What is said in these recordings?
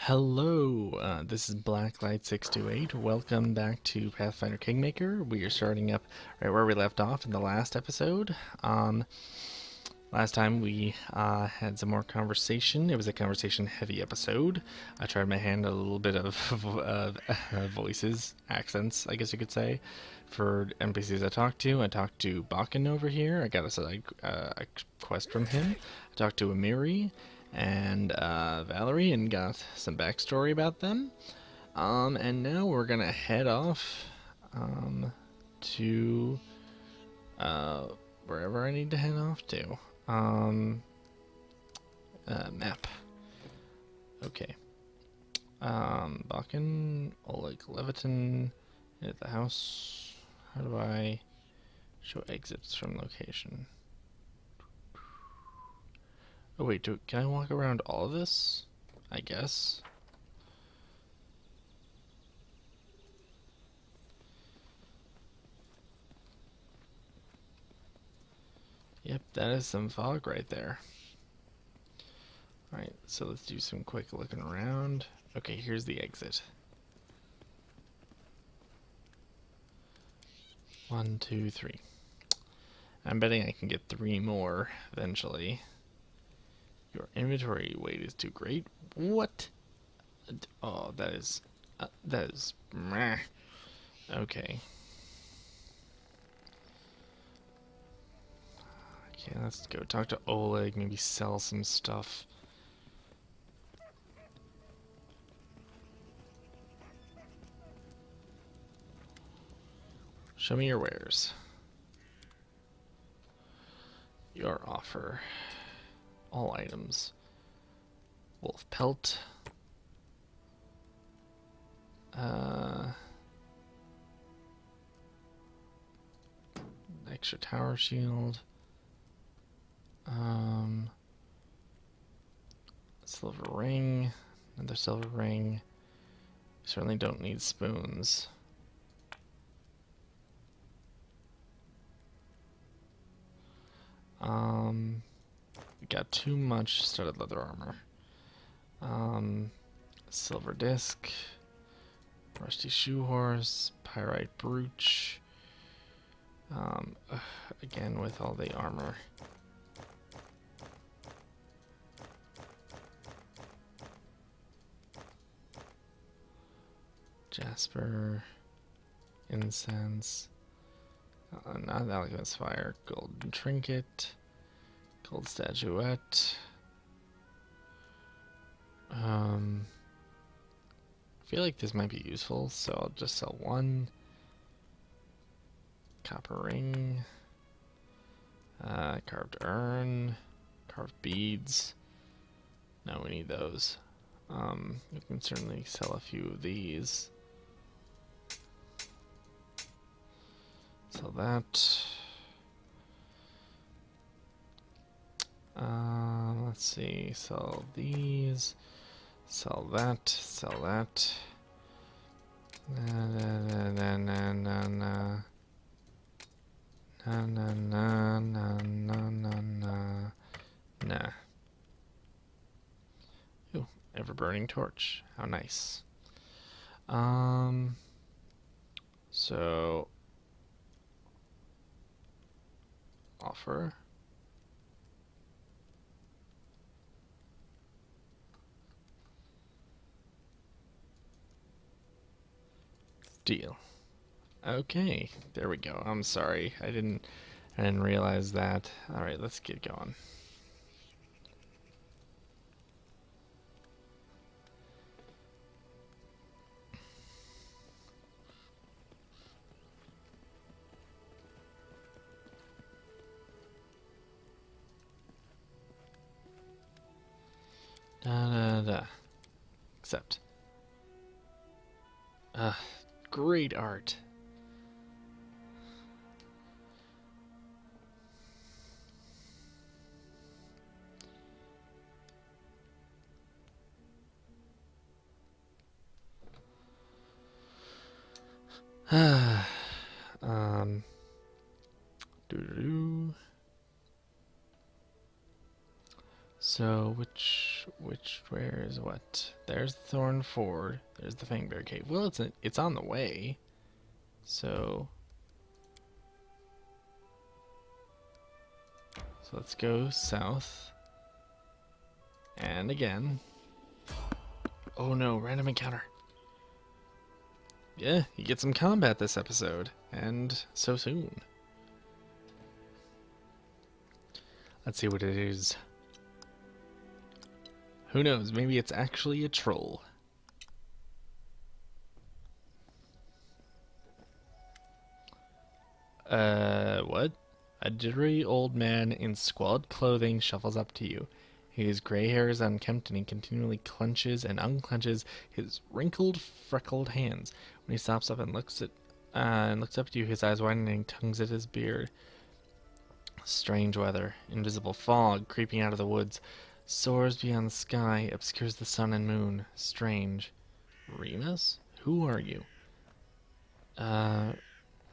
Hello, this is Blacklight628. Welcome back to Pathfinder Kingmaker. We are starting up right where we left off in the last episode. Last time we had some more conversation. It was a conversation-heavy episode. I tried my hand at a little bit of voices, accents, I guess you could say, for NPCs I talked to. I talked to Bakken over here. I got a quest from him. I talked to Amiri and Valerie and got some backstory about them. And now we're gonna head off to wherever I need to head off to. Map. Okay. Bakken, Oleg, Leviton, at the house. How do I show exits from location? Oh wait, can I walk around all of this? I guess. Yep, that is some fog right there. Alright, so let's do some quick looking around. Okay, here's the exit. 1, 2, 3. I'm betting I can get 3 more eventually. Your inventory weight is too great. What? Oh, that is meh. Okay. Okay, let's go talk to Oleg, maybe sell some stuff. Show me your wares. Your offer. All items. Wolf pelt. Extra tower shield. Silver ring. Another silver ring. Certainly don't need spoons. We got too much studded leather armor. Silver disc. Rusty shoe horse. Pyrite brooch. Again with all the armor. Jasper, incense, not alchemist fire, golden trinket, gold statuette. I feel like this might be useful, so I'll just sell 1. Copper ring, carved urn, carved beads. No, we need those. We can certainly sell a few of these. Sell that. Let's see. Sell these. Sell that. Sell that. Nah. Ooh, ever-burning torch. How nice. So offer. Deal. Okay, there we go. I'm sorry. I didn't realize that. All right, let's get going. Accept. Great art. Doo-doo-doo. So, which where is what? There's the Thorn Ford. There's the Fangbear Cave. Well, it's on the way. So let's go south. And again. Oh no, random encounter. Yeah, you get some combat this episode. And so soon. Let's see what it is. Who knows, maybe it's actually a troll. What? A jittery old man in squalid clothing shuffles up to you. His gray hair is unkempt and he continually clenches and unclenches his wrinkled, freckled hands. When he stops up and looks up at you, his eyes widening, tugs at his beard. Strange weather. Invisible fog creeping out of the woods. Soars beyond the sky, obscures the sun and moon. Strange. Remus? Who are you?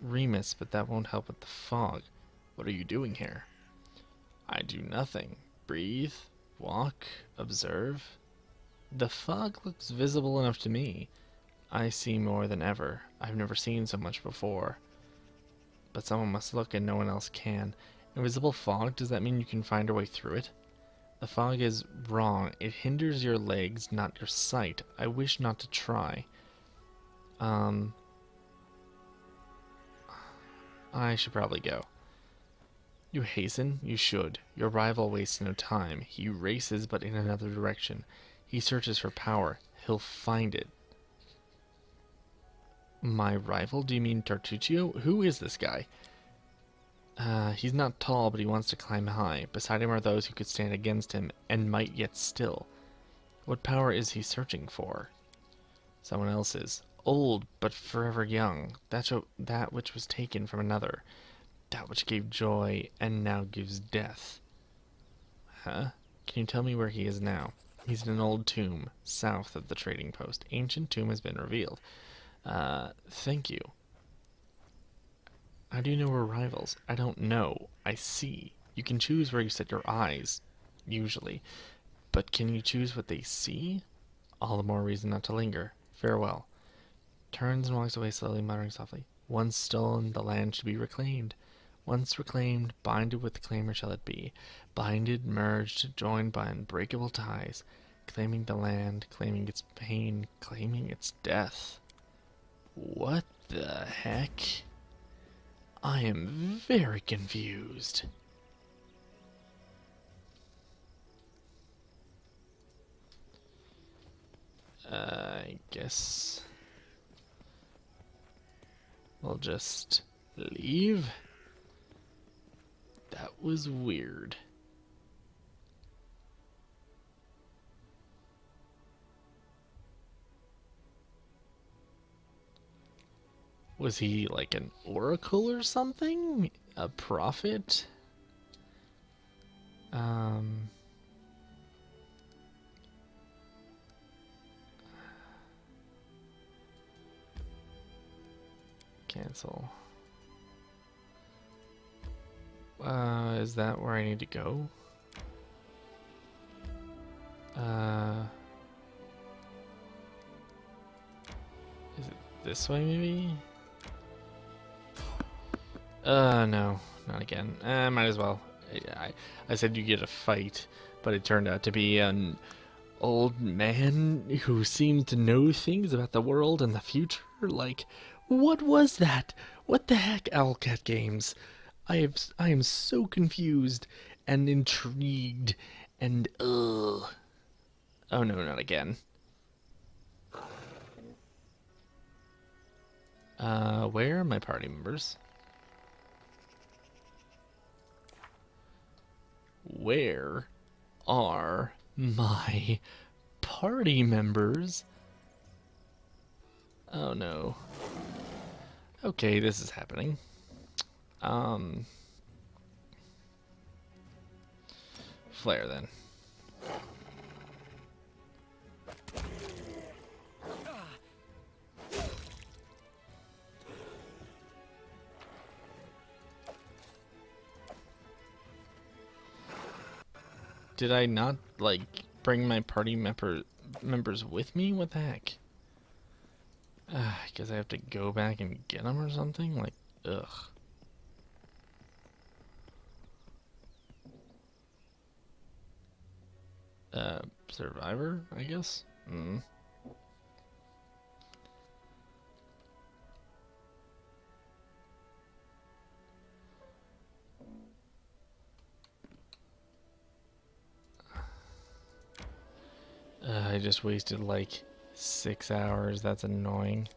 Remus, but that won't help with the fog. What are you doing here? I do nothing. Breathe, walk, observe. The fog looks visible enough to me. I see more than ever. I've never seen so much before. But someone must look and no one else can. Invisible fog, does that mean you can find your way through it? The fog is wrong. It hinders your legs, not your sight. I wish not to try. I should probably go. You hasten? You should. Your rival wastes no time. He races, but in another direction. He searches for power. He'll find it. My rival? Do you mean Tartuccio? Who is this guy? He's not tall, but he wants to climb high. Beside him are those who could stand against him, and might yet still. What power is he searching for? Someone else's. Old, but forever young. That which was taken from another. That which gave joy, and now gives death. Huh? Can you tell me where he is now? He's in an old tomb, south of the trading post. Ancient tomb has been revealed. Thank you. How do you know we're rivals? I don't know. I see. You can choose where you set your eyes, usually. But can you choose what they see? All the more reason not to linger. Farewell. Turns and walks away slowly, muttering softly. Once stolen, the land should be reclaimed. Once reclaimed, binded with the claimer shall it be. Binded, merged, joined by unbreakable ties. Claiming the land, claiming its pain, claiming its death. What the heck? I am very confused. I guess we'll just leave. That was weird. Was he like an oracle or something? A prophet? Cancel. Is that where I need to go? Is it this way maybe? No, not again. Might as well. I said you get a fight, but it turned out to be an old man who seemed to know things about the world and the future. Like, what was that? What the heck, Owlcat Games? I am so confused and intrigued and ugh. Oh no, not again. Where are my party members? Where are my party members? Oh no. Okay, this is happening. Flare then. Did I not, like, bring my party members with me? What the heck? I guess I have to go back and get them or something? Like, ugh. Survivor, I guess? I just wasted like 6 hours. That's annoying.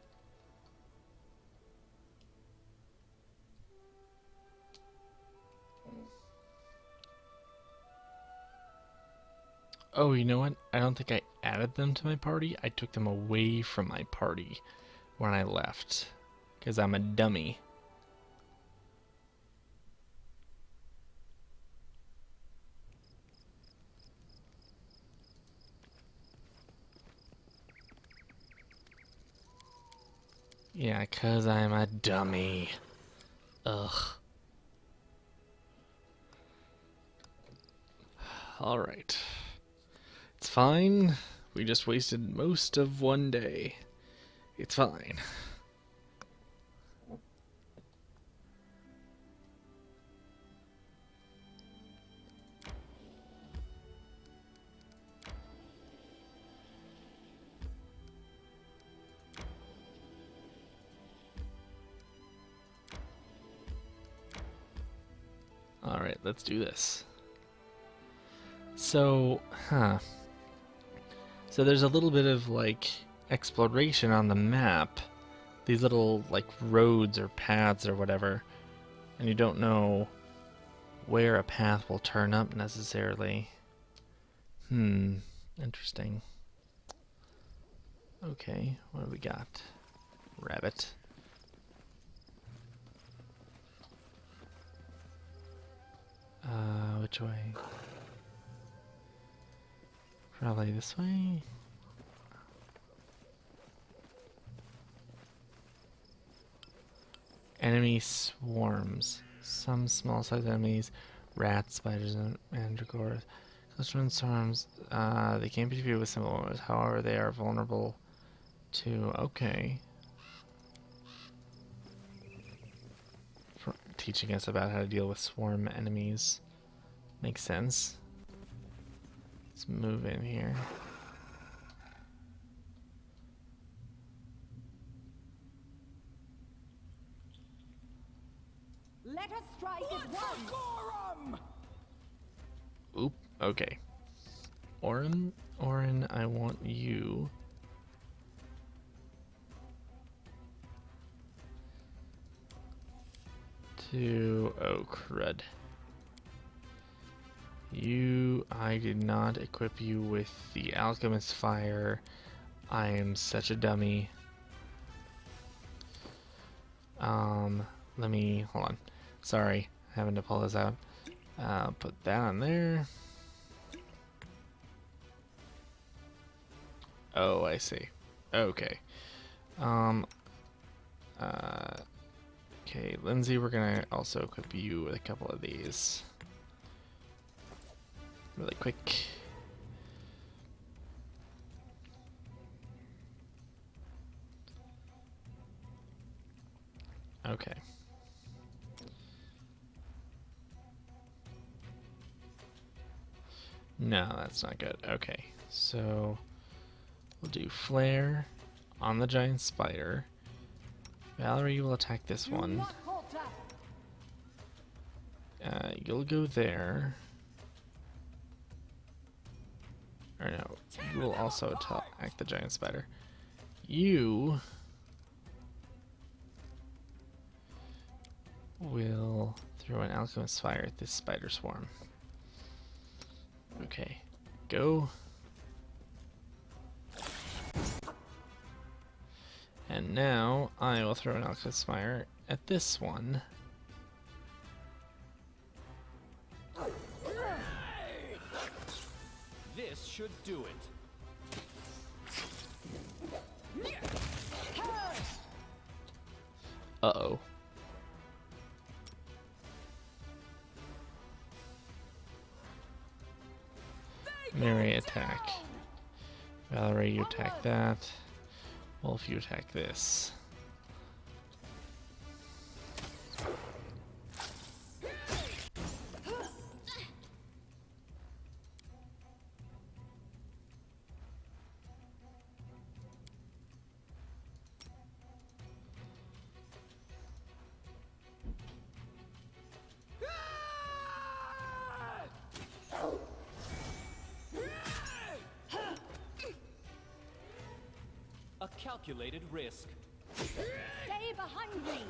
Oh, you know what? I don't think I added them to my party. I took them away from my party when I left. Because I'm a dummy. Yeah, because I'm a dummy. Ugh. Alright. It's fine. We just wasted most of one day. It's fine. Alright, let's do this. So, So there's a little bit of, like, exploration on the map. These little, like, roads or paths or whatever. And you don't know where a path will turn up necessarily. Interesting. Okay, what do we got? Rabbit. Which way? Probably this way? Enemy swarms. Some small-sized enemies, rats, spiders, and mandragores. Clustering swarms. They can't be viewed with simple ones. However, they are vulnerable to. Okay. For teaching us about how to deal with swarm enemies. Makes sense. Let's move in here. Let us strike as one. Oop, okay. Oran, I want you to... Oh, crud. I did not equip you with the Alchemist Fire. I am such a dummy. Let me... Hold on. Sorry, having to pull this out. Put that on there. Oh, I see. Okay. Okay, Lindsay, we're gonna also equip you with a couple of these. Really quick. Okay. No, that's not good. Okay, so we'll do Flare on the giant spider. Valerie will attack this one. You'll go there. Or no, you will also attack the giant spider. You will throw an alchemist fire at this spider swarm. Okay, go. And now I will throw an alchemist fire at this one. This should do it. Uh-oh. Melee attack. Prey, you attack that. Wolf, you attack this. A calculated risk. Stay behind me.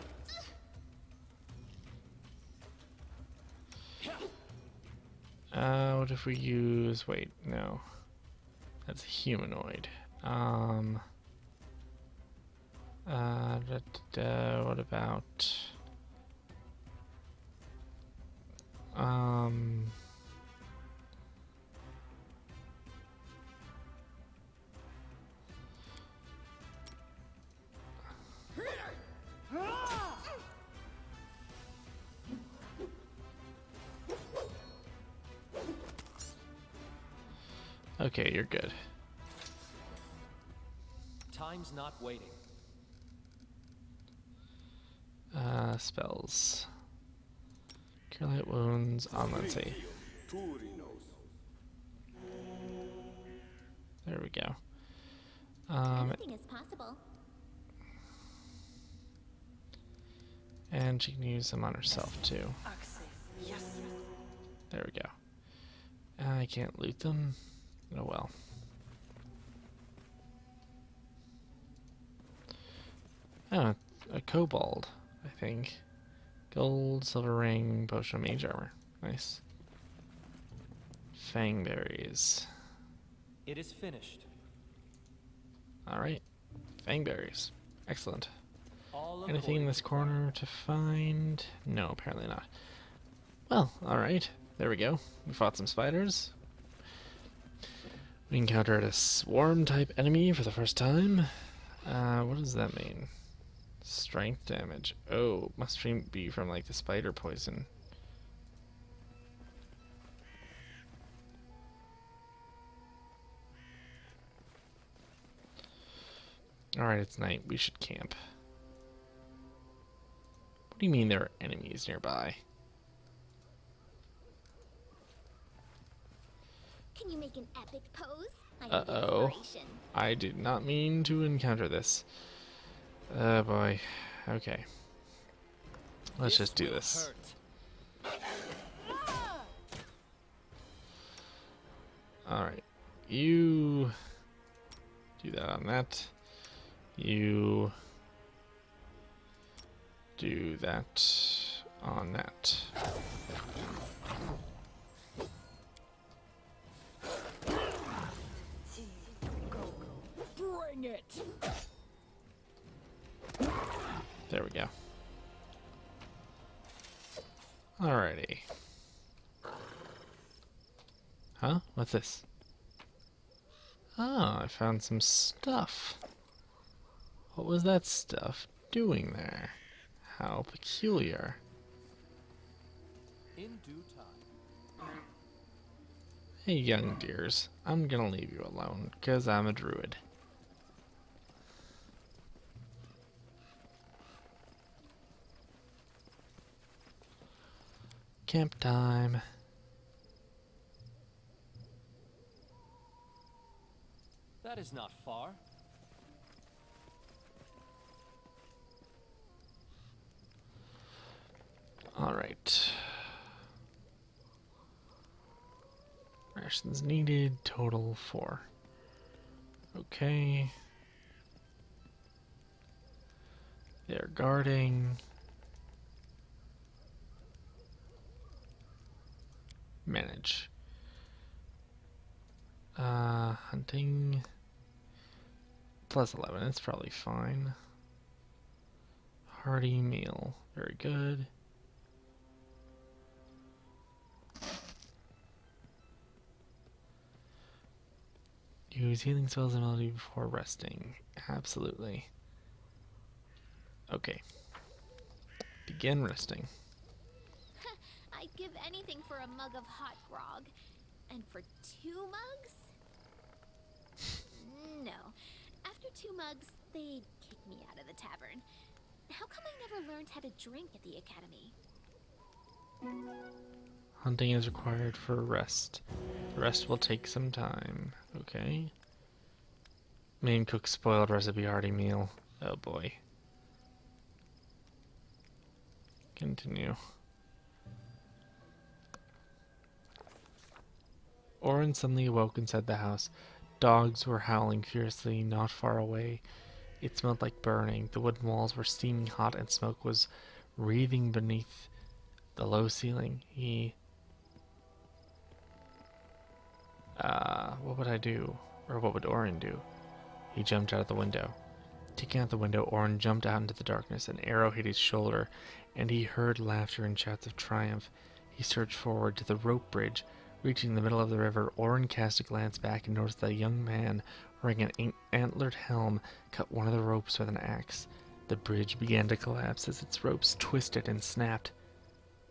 What if we use... Wait, no. That's a humanoid. What about... Okay, you're good. Time's not waiting. Spells. Cure light wounds on, let's see. There we go. Anything is possible. And she can use them on herself too. There we go. I can't loot them. Oh well. Oh, a kobold, I think. Gold, silver ring, potion of mage armor. Nice. Fangberries. It is finished. Alright. Fangberries. Excellent. All Anything in this corner to find? No, apparently not. Well, alright. There we go. We fought some spiders. We encountered a swarm-type enemy for the first time. What does that mean? Strength damage. Oh, must be from, like, the spider poison. Alright, it's night. We should camp. What do you mean there are enemies nearby? Can you make an epic pose? I need Uh-oh. inspiration. I did not mean to encounter this. Oh boy. Okay. Let's just do this. Alright. You do that on that. You do that on that. Bring it. There we go. Alrighty. Huh? What's this? Ah, I found some stuff. What was that stuff doing there? How peculiar. In due time. Hey, young dears. I'm gonna leave you alone, 'cause I'm a druid. Camp time. That is not far. All right. Rations needed, total 4. Okay. They're guarding. Manage. Hunting. Plus 11, it's probably fine. Hearty meal, very good. Use healing spells ability before resting. Absolutely. Okay. Begin resting. I'd give anything for a mug of hot grog. And for 2 mugs? No. mugs, they'd kick me out of the tavern. How come I never learned how to drink at the academy? Hunting is required for rest. The rest will take some time. Okay. Main cook spoiled recipe hearty meal. Oh boy. Continue. Oran suddenly awoke inside the house. Dogs were howling fiercely not far away. It smelled like burning. The wooden walls were steaming hot and smoke was wreathing beneath the low ceiling. What would I do? Or what would Oran do? He jumped out of the window. Kicking out the window, Oran jumped out into the darkness. An arrow hit his shoulder, and he heard laughter and shouts of triumph. He surged forward to the rope bridge. Reaching the middle of the river, Oran cast a glance back and noticed that a young man wearing an antlered helm cut one of the ropes with an axe. The bridge began to collapse as its ropes twisted and snapped.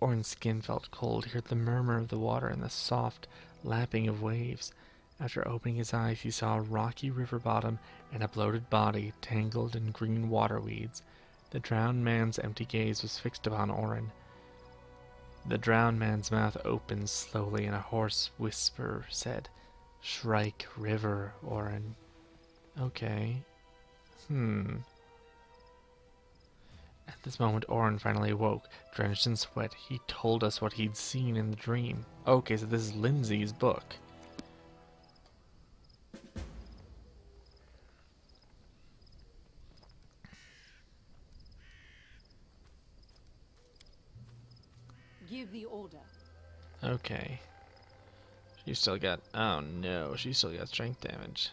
Oran's skin felt cold. He heard the murmur of the water and the soft lapping of waves. After opening his eyes, he saw a rocky river bottom and a bloated body tangled in green water weeds. The drowned man's empty gaze was fixed upon Oran. The drowned man's mouth opened slowly, and a hoarse whisper said, "Shrike River, Oran." Okay. At this moment, Oran finally awoke, drenched in sweat. He told us what he'd seen in the dream. Okay, so this is Lindsay's book. Give the order. Okay. She still got... Oh no, she still got strength damage.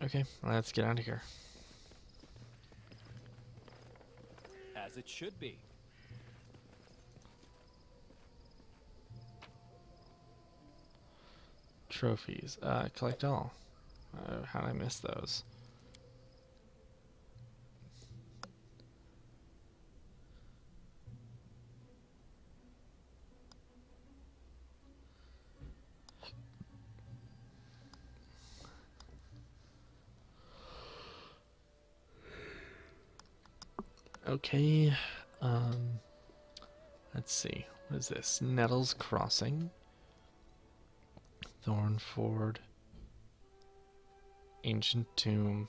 Okay, let's get out of here. As it should be. Trophies. Collect all. How did I miss those? Okay, let's see. What is this? Nettles Crossing. Thornford. Ancient Tomb.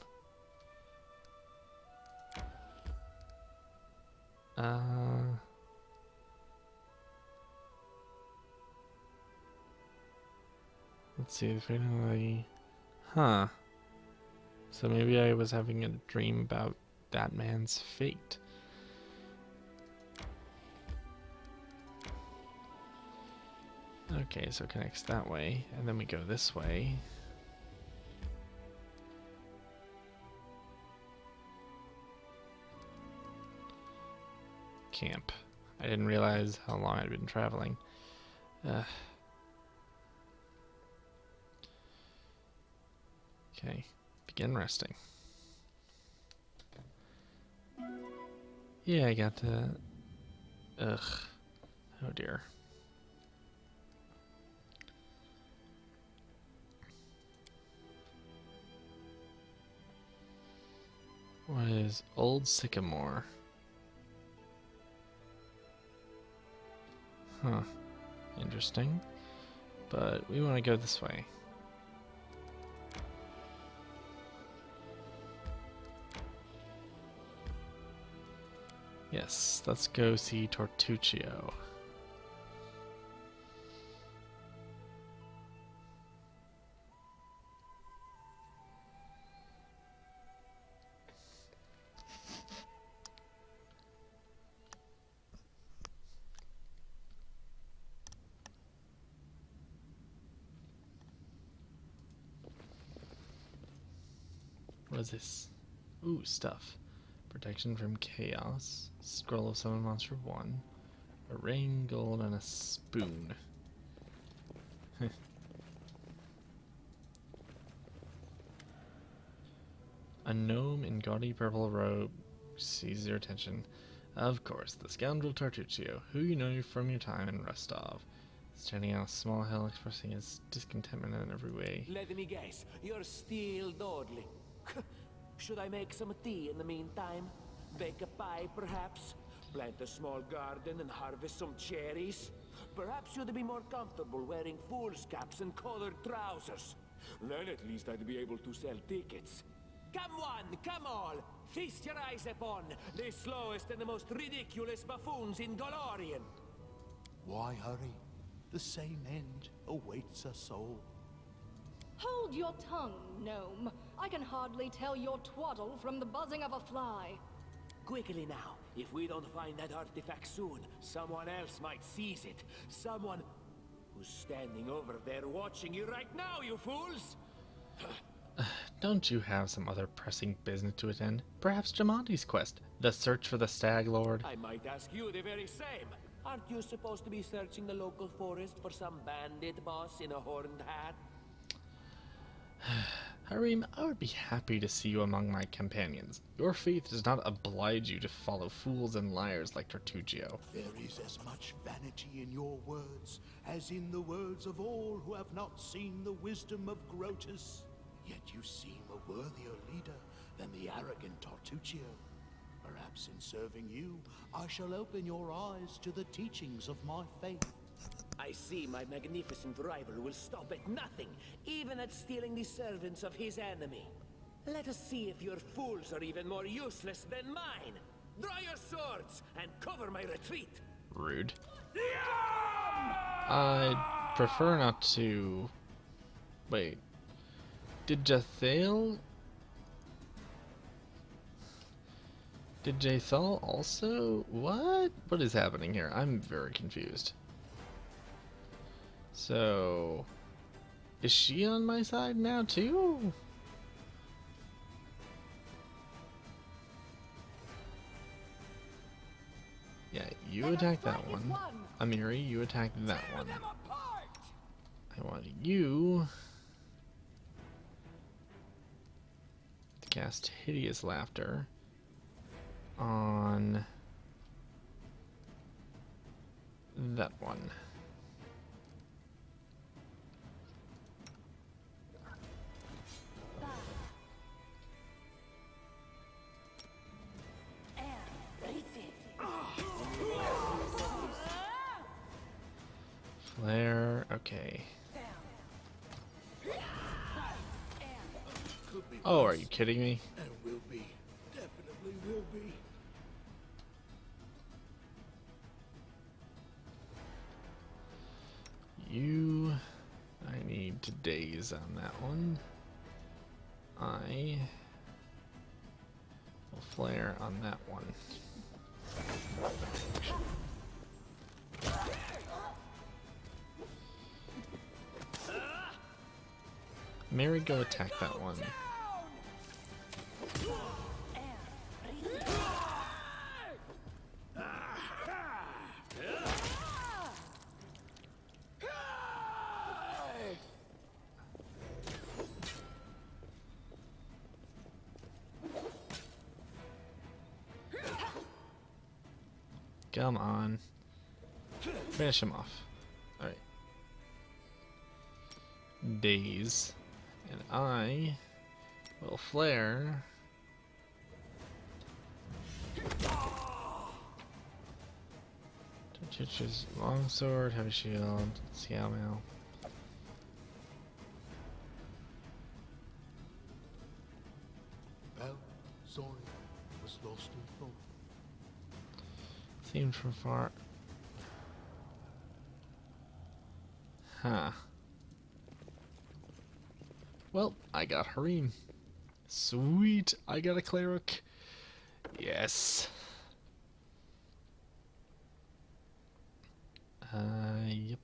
Let's see. Finally. Huh. So maybe I was having a dream about that man's fate. Okay, so it connects that way, and then we go this way. Camp. I didn't realize how long I'd been traveling. Okay, begin resting. Yeah, I got the... Ugh. Oh dear. What is Old Sycamore? Huh. Interesting. But we want to go this way. Yes, let's go see Tartuccio. What is this? Ooh, stuff. Protection from chaos. Scroll of Summon Monster 1. A ring, gold, and a spoon. A gnome in gaudy purple robe seizes your attention. Of course, the scoundrel Tartuccio, who you know from your time in Rostov. Standing on a small hill, expressing his discontentment in every way. Let me guess, you're still dawdling. Should I make some tea in the meantime? Bake a pie, perhaps? Plant a small garden and harvest some cherries? Perhaps you'd be more comfortable wearing fool's caps and colored trousers. Then at least I'd be able to sell tickets. Come one, come all! Feast your eyes upon the slowest and the most ridiculous buffoons in Golorian! Why hurry? The same end awaits us all. Hold your tongue, gnome. I can hardly tell your twaddle from the buzzing of a fly. Quickly now, if we don't find that artifact soon, someone else might seize it. Someone who's standing over there watching you right now, you fools! Don't you have some other pressing business to attend? Perhaps Jamonti's quest, the search for the Stag Lord? I might ask you the very same. Aren't you supposed to be searching the local forest for some bandit boss in a horned hat? Harim, I would be happy to see you among my companions. Your faith does not oblige you to follow fools and liars like Tartuccio. There is as much vanity in your words as in the words of all who have not seen the wisdom of Grotus. Yet you seem a worthier leader than the arrogant Tartuccio. Perhaps in serving you, I shall open your eyes to the teachings of my faith. I see my magnificent rival will stop at nothing, even at stealing the servants of his enemy. Let us see if your fools are even more useless than mine. Draw your swords and cover my retreat. Rude. I'd prefer not to... Wait. Did Jathal... Did Jathal also... What? What is happening here? I'm very confused. So... Is she on my side now too? Yeah, you attack that one. Amiri, you attack that one. I want you to cast Hideous Laughter on that one. Flare, okay. Oh, are you kidding me? And will be. Definitely will be. You... I need to daze on that one. I will flare on that one. Mary, go attack that one. Come on. Finish him off. Alright. Daze. And I will flare. Tartuccio's longsword, heavy shield, Xiao Mao. Well, sorry, was lost in thought. Seen from far. Huh. Well, I got Harim. Sweet, I got a cleric. Yes. Yep.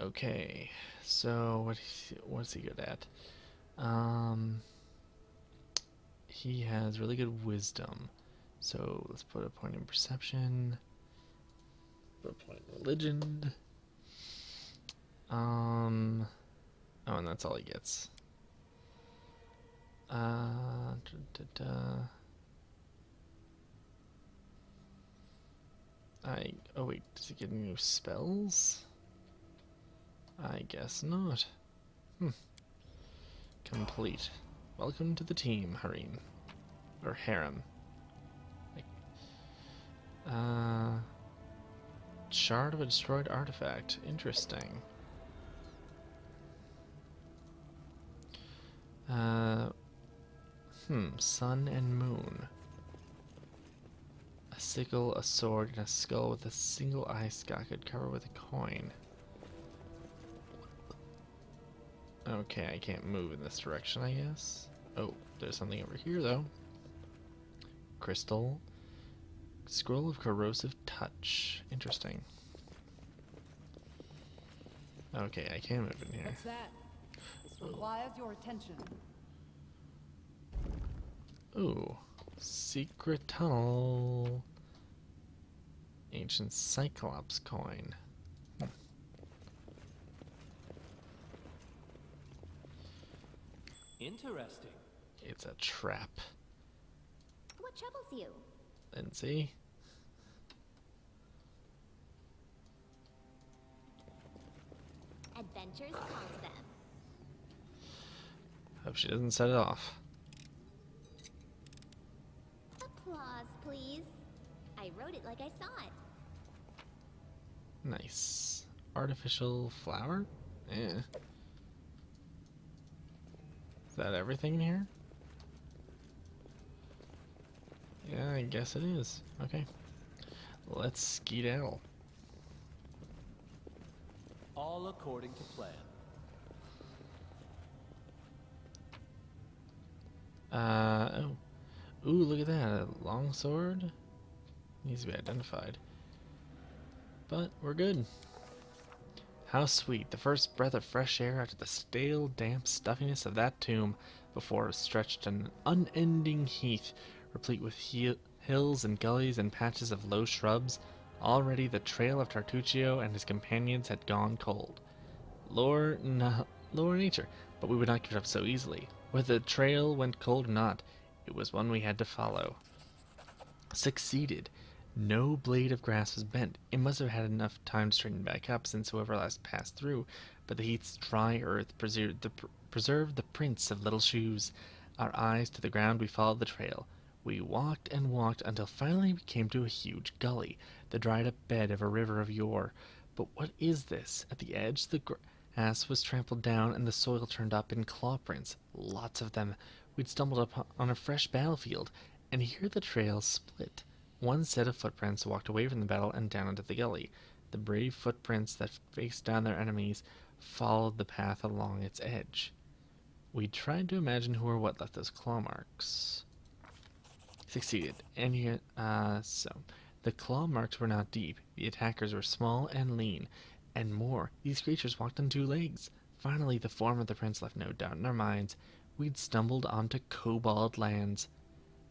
Okay, so what's he good at? He has really good wisdom. So let's put a point in perception. Put a point in religion. Oh, and that's all he gets. Oh wait, does he get new spells? I guess not. Complete. Welcome to the team, Harem. Or Harem. Shard of a destroyed artifact. Interesting. Sun and moon. A sickle, a sword, and a skull with a single eye socket covered with a coin. Okay, I can't move in this direction, I guess. Oh, there's something over here, though. Crystal. Scroll of corrosive touch. Interesting. Okay, I can move in here. What's that? This requires your attention. Ooh. Secret tunnel. Ancient Cyclops coin. Interesting. It's a trap. What troubles you? Lindsay. Adventures call to them. Hope she doesn't set it off. Applause, please. I wrote it like I saw it. Nice. Artificial flower? Eh. Is that everything here? Yeah, I guess it is. Okay. Let's skedaddle. All according to plan. Oh. Ooh, look at that. A long sword. Needs to be identified. But we're good. How sweet. The first breath of fresh air after the stale, damp stuffiness of that tomb before it was stretched an unending heath, replete with hills and gullies and patches of low shrubs. Already the trail of Tartuccio and his companions had gone cold. Lore nature, but we would not give it up so easily. Whether the trail went cold or not, it was one we had to follow. Succeeded. No blade of grass was bent. It must have had enough time to straighten back up since whoever last passed through, but the heat's dry earth preserved the prints of little shoes. Our eyes to the ground, we followed the trail. We walked and walked until finally we came to a huge gully, the dried-up bed of a river of yore. But what is this? At the edge, the grass was trampled down and the soil turned up in claw prints. Lots of them. We'd stumbled on a fresh battlefield, and here the trail split. One set of footprints walked away from the battle and down into the gully. The brave footprints that faced down their enemies followed the path along its edge. We tried to imagine who or what left those claw marks. Succeeded. And here, so. The claw marks were not deep. The attackers were small and lean. And more, these creatures walked on two legs. Finally, the form of the prince left no doubt in our minds. We'd stumbled onto Kobold lands.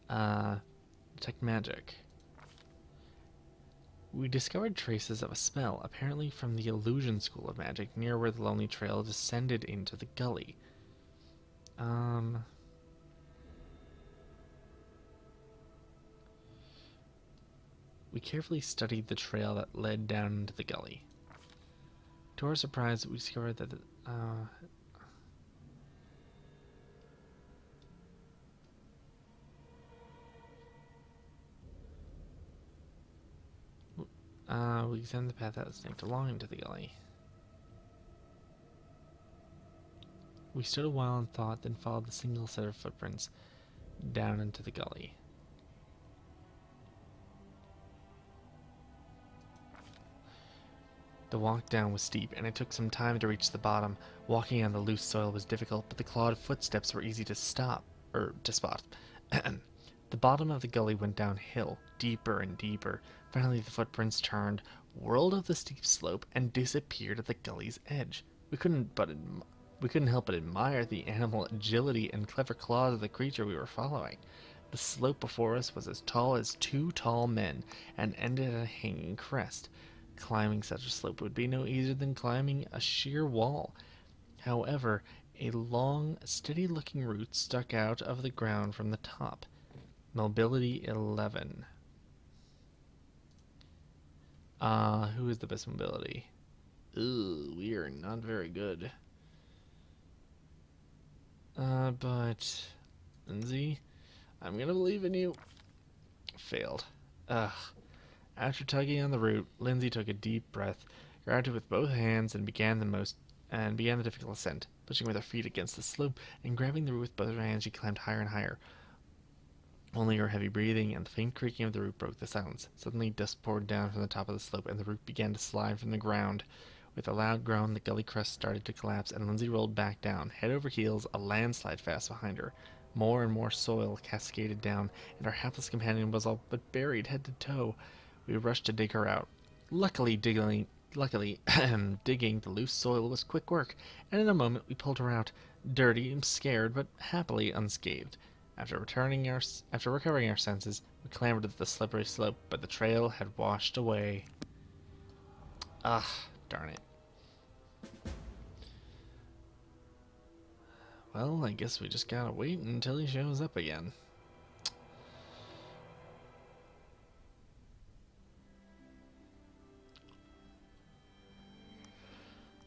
Detect magic. We discovered traces of a spell, apparently from the illusion school of magic, near where the lonely trail descended into the gully. We carefully studied the trail that led down into the gully. To our surprise, we discovered that we examined the path that snaked along into the gully. We stood a while in thought, then followed the single set of footprints down into the gully. The walk down was steep, and it took some time to reach the bottom. Walking on the loose soil was difficult, but the clawed footsteps were easy to spot. The bottom of the gully went downhill, deeper and deeper. Finally, the footprints turned, whirled up the steep slope, and disappeared at the gully's edge. We couldn't help but admire the animal agility and clever claws of the creature we were following. The slope before us was as tall as two tall men, and ended at a hanging crest. Climbing such a slope would be no easier than climbing a sheer wall. However, a long, steady-looking root stuck out of the ground from the top. Mobility 11. Who is the best mobility? Ooh, we are not very good. But Lindsay, I'm gonna believe in you. Failed. Ugh. After tugging on the root, Lindsay took a deep breath, grabbed it with both hands, and began the difficult ascent. Pushing with her feet against the slope and grabbing the root with both her hands, she climbed higher and higher. Only her heavy breathing and the faint creaking of the root broke the silence. Suddenly, dust poured down from the top of the slope, and the root began to slide from the ground. With a loud groan, the gully crest started to collapse, and Lindsay rolled back down, head over heels, a landslide fast behind her. More and more soil cascaded down, and our hapless companion was all but buried head to toe. We rushed to dig her out. Luckily, digging the loose soil was quick work, and in a moment we pulled her out, dirty and scared, but happily unscathed. After recovering our senses, we clambered up the slippery slope, but the trail had washed away. Ah, darn it. Well, I guess we just gotta wait until he shows up again.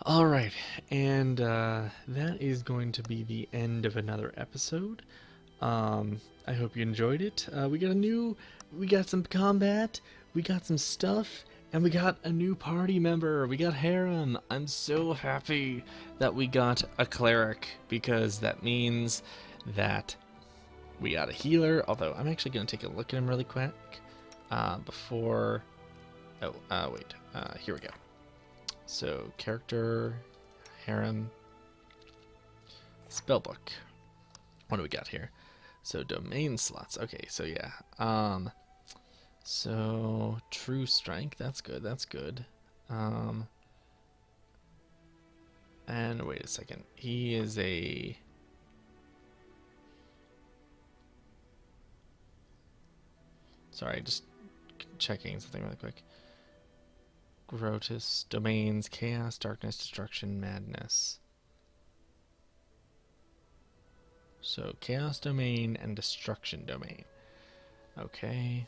Alright, and that is going to be the end of another episode. I hope you enjoyed it. We got some combat, we got some stuff, and we got a new party member. We got Harem. I'm so happy that we got a cleric, because that means that we got a healer, although I'm actually going to take a look at him really quick before... wait, here we go. So, character, Harem, spellbook. What do we got here? So, domain slots. Okay, so yeah. So, true strength. That's good, that's good. And wait a second. He is a... Sorry, just checking something really quick. Grotus, domains, chaos, darkness, destruction, madness. So, chaos domain and destruction domain. Okay.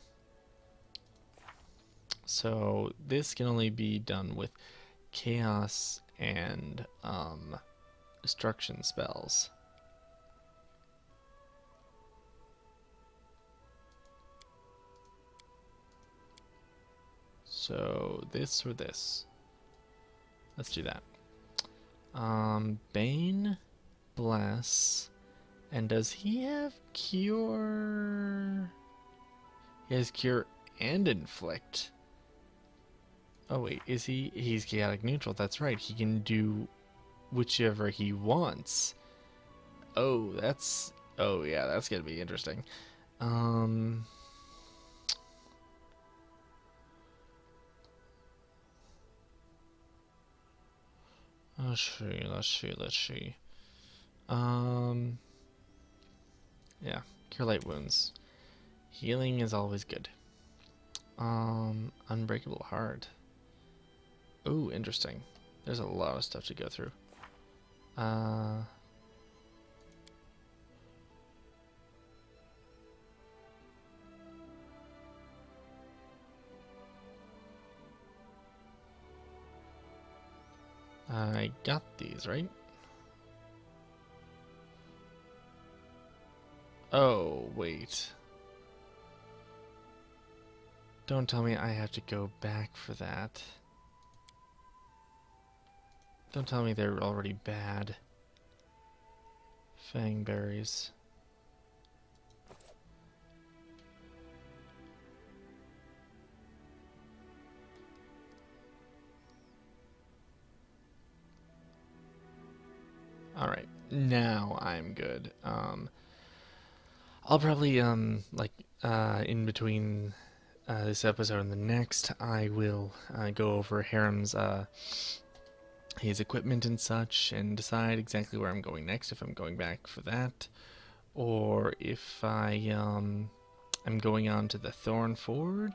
So, this can only be done with chaos and destruction spells. So, this or this? Let's do that. Bane, Bless, and does he have Cure? He has Cure and Inflict. Oh wait, is he? He's Chaotic Neutral, that's right. He can do whichever he wants. Oh, that's... Oh yeah, that's gonna be interesting. Let's see. Yeah, cure light wounds. Healing is always good. Unbreakable heart. Oh, interesting. There's a lot of stuff to go through. I got these, right? Oh, wait. Don't tell me I have to go back for that. Don't tell me they're already bad. Fangberries. Alright, now I'm good. I'll probably, in between this episode and the next, I will go over Harem's, his equipment and such, and decide exactly where I'm going next, if I'm going back for that, or if I, am going on to the Thorn Ford,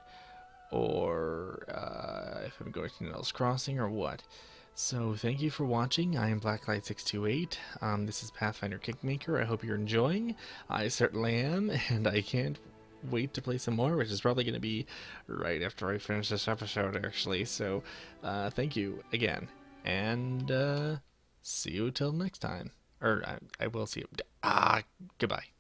or if I'm going to Nell's Crossing, or what. So thank you for watching. I am Blacklight628. This is Pathfinder Kingmaker. I hope you're enjoying. I certainly am, and I can't wait to play some more, which is probably going to be right after I finish this episode, actually. So thank you again, and see you till next time. Or I will see you. Goodbye.